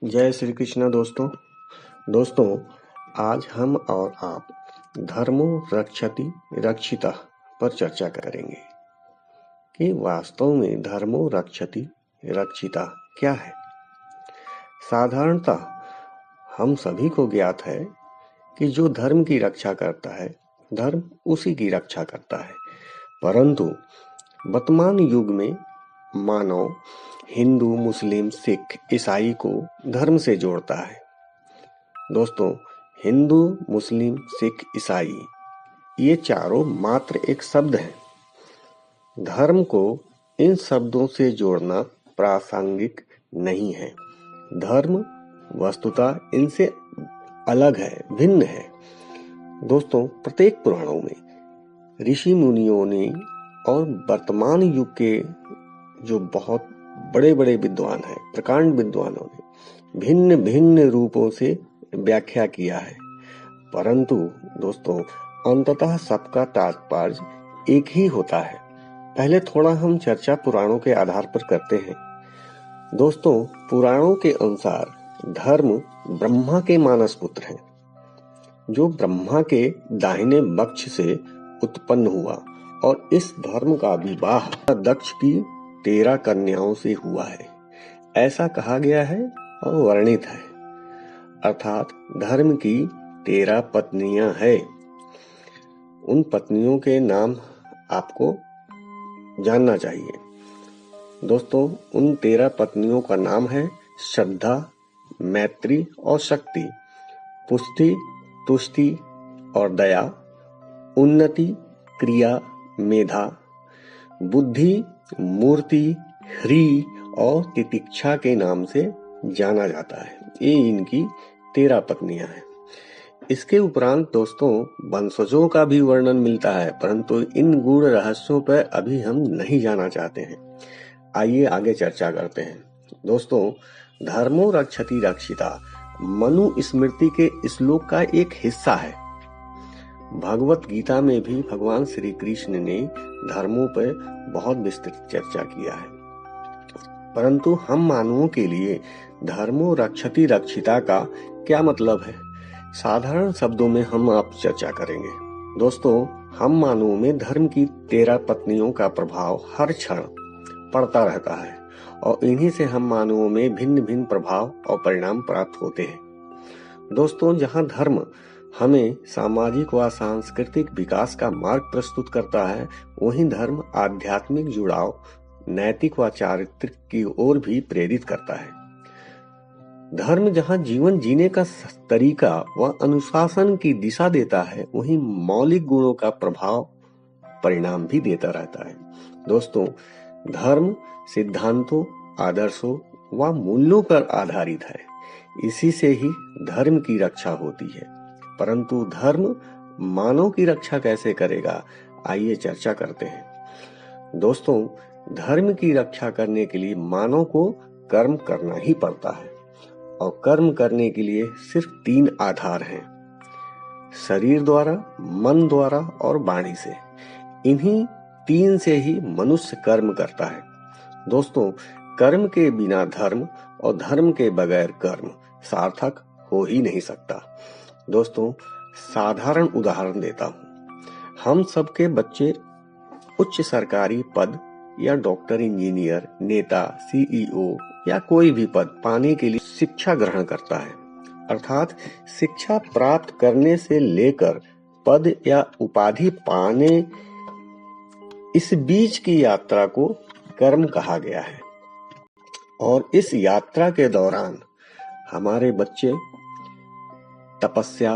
जय श्री कृष्ण दोस्तों आज हम और आप धर्मो रक्षति रक्षिता पर चर्चा करेंगे कि वास्तव में धर्मो रक्षति रक्षिता क्या है। साधारणतः हम सभी को ज्ञात है कि जो धर्म की रक्षा करता है धर्म उसी की रक्षा करता है, परंतु वर्तमान युग में मानव हिंदू, मुस्लिम, सिख, ईसाई को धर्म से जोड़ता है। दोस्तों, हिंदू, मुस्लिम, सिख, ईसाई ये चारों मात्र एक शब्द है। धर्म को इन शब्दों से जोड़ना प्रासंगिक नहीं है। धर्म वस्तुतः इनसे अलग है, भिन्न है। दोस्तों, प्रत्येक पुराणों में ऋषि मुनियों ने और वर्तमान युग के जो बहुत बड़े बड़े विद्वान हैं, प्रकांड विद्वानों ने भिन्न भिन्न रूपों से व्याख्या किया है, परंतु दोस्तों अंततः सबका तात्पर्य एक ही होता है। पहले थोड़ा हम चर्चा पुराणों के आधार पर करते हैं। दोस्तों, पुराणों के अनुसार धर्म ब्रह्मा के मानस पुत्र हैं, जो ब्रह्मा के दाहिने वक्ष से उत्पन्न हुआ, और इस धर्म का विवाह दक्ष की 13 कन्याओं से हुआ है, ऐसा कहा गया है और वर्णित है। अर्थात धर्म की 13 पत्नियां हैं। उन पत्नियों के नाम आपको जानना चाहिए। दोस्तों, उन 13 पत्नियों का नाम है श्रद्धा, मैत्री और शक्ति, पुष्टि, तुष्टि और दया, उन्नति, क्रिया, मेधा, बुद्धि, मूर्ति, ह्री और तितिक्षा के नाम से जाना जाता है। ये इनकी 13 पत्नियां हैं। इसके उपरांत दोस्तों वंशजों का भी वर्णन मिलता है, परंतु इन गूढ़ रहस्यों पर अभी हम नहीं जाना चाहते हैं। आइए आगे चर्चा करते हैं। दोस्तों, धर्मो रक्षति रक्षिता मनु स्मृति के श्लोक का एक हिस्सा है। भगवत गीता में भी भगवान श्री कृष्ण ने धर्मों पर बहुत विस्तृत चर्चा किया है, परंतु हम मानवों के लिए धर्मो रक्षति रक्षिता का क्या मतलब है, साधारण शब्दों में हम आप चर्चा करेंगे। दोस्तों, हम मानवों में धर्म की 13 पत्नियों का प्रभाव हर क्षण पड़ता रहता है, और इन्हीं से हम मानवों में भिन्न भिन्न प्रभाव और परिणाम प्राप्त होते हैं। दोस्तों, जहाँ धर्म हमें सामाजिक व सांस्कृतिक विकास का मार्ग प्रस्तुत करता है, वहीं धर्म आध्यात्मिक जुड़ाव, नैतिक व चारित्रिक की ओर भी प्रेरित करता है। धर्म जहां जीवन जीने का तरीका व अनुशासन की दिशा देता है, वहीं मौलिक गुणों का प्रभाव परिणाम भी देता रहता है। दोस्तों, धर्म सिद्धांतों, आदर्शों व मूल्यों पर आधारित है। इसी से ही धर्म की रक्षा होती है, परंतु धर्म मानव की रक्षा कैसे करेगा, आइए चर्चा करते हैं। दोस्तों, धर्म की रक्षा करने के लिए मानव को कर्म करना ही पड़ता है, और कर्म करने के लिए सिर्फ 3 आधार हैं: शरीर द्वारा, मन द्वारा और वाणी से। इन्हीं 3 से ही मनुष्य कर्म करता है। दोस्तों, कर्म के बिना धर्म और धर्म के बगैर कर्म सार्थक हो ही नहीं सकता। दोस्तों, साधारण उदाहरण देता हूँ। हम सबके बच्चे उच्च सरकारी पद या डॉक्टर, इंजीनियर, नेता, सीईओ या कोई भी पद पाने के लिए शिक्षा ग्रहण करता है। अर्थात शिक्षा प्राप्त करने से लेकर पद या उपाधि पाने, इस बीच की यात्रा को कर्म कहा गया है। और इस यात्रा के दौरान हमारे बच्चे तपस्या,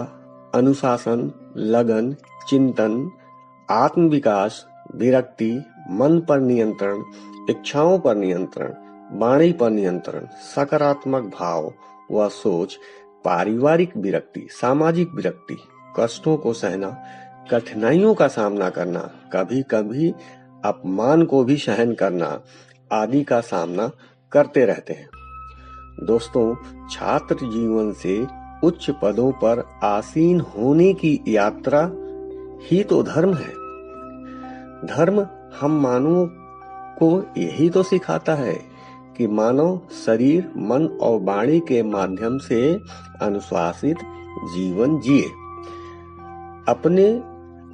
अनुशासन, लगन, चिंतन, आत्मविकास, विरक्ति, मन पर नियंत्रण, इच्छाओं पर नियंत्रण, वाणी पर नियंत्रण, सकारात्मक भाव व सोच, पारिवारिक विरक्ति, सामाजिक विरक्ति, कष्टों को सहना, कठिनाइयों का सामना करना, कभी कभी अपमान को भी सहन करना आदि का सामना करते रहते हैं। दोस्तों, छात्र जीवन से उच्च पदों पर आसीन होने की यात्रा ही तो धर्म है। धर्म हम मानवों को यही तो सिखाता है कि कि मानव शरीर, मन और वाणी के माध्यम से अनुशासित जीवन जिए।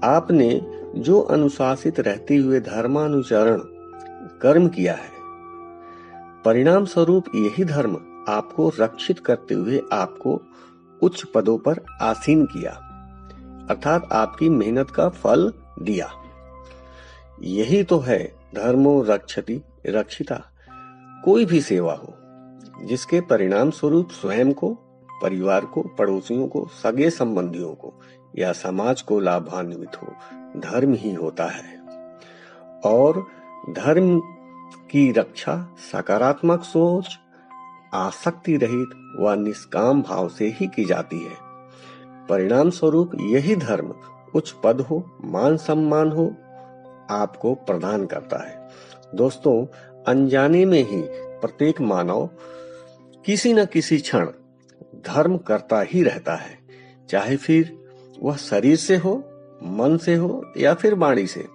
आपने जो अनुशासित रहते हुए धर्मानुचरण कर्म किया है, परिणाम स्वरूप यही धर्म आपको रक्षित करते हुए आपको उच्च पदों पर आसीन किया, अर्थात आपकी मेहनत का फल दिया। यही तो है धर्मो रक्षति रक्षिता। कोई भी सेवा हो जिसके परिणाम स्वरूप स्वयं को, परिवार को, पड़ोसियों को, सगे संबंधियों को या समाज को लाभान्वित हो, धर्म ही होता है। और धर्म की रक्षा सकारात्मक सोच, आसक्ति रहित व निष्काम भाव से ही की जाती है। परिणाम स्वरूप यही धर्म उच्च पद हो, मान सम्मान हो, आपको प्रदान करता है। दोस्तों, अनजाने में ही प्रत्येक मानव किसी न किसी क्षण धर्म करता ही रहता है, चाहे फिर वह शरीर से हो, मन से हो या फिर वाणी से।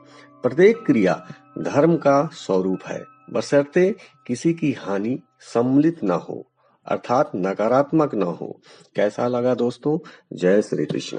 प्रत्येक क्रिया धर्म का स्वरूप है, बशर्ते किसी की हानि सम्मिलित न हो, अर्थात नकारात्मक न हो। कैसा लगा दोस्तों? जय श्री कृष्ण।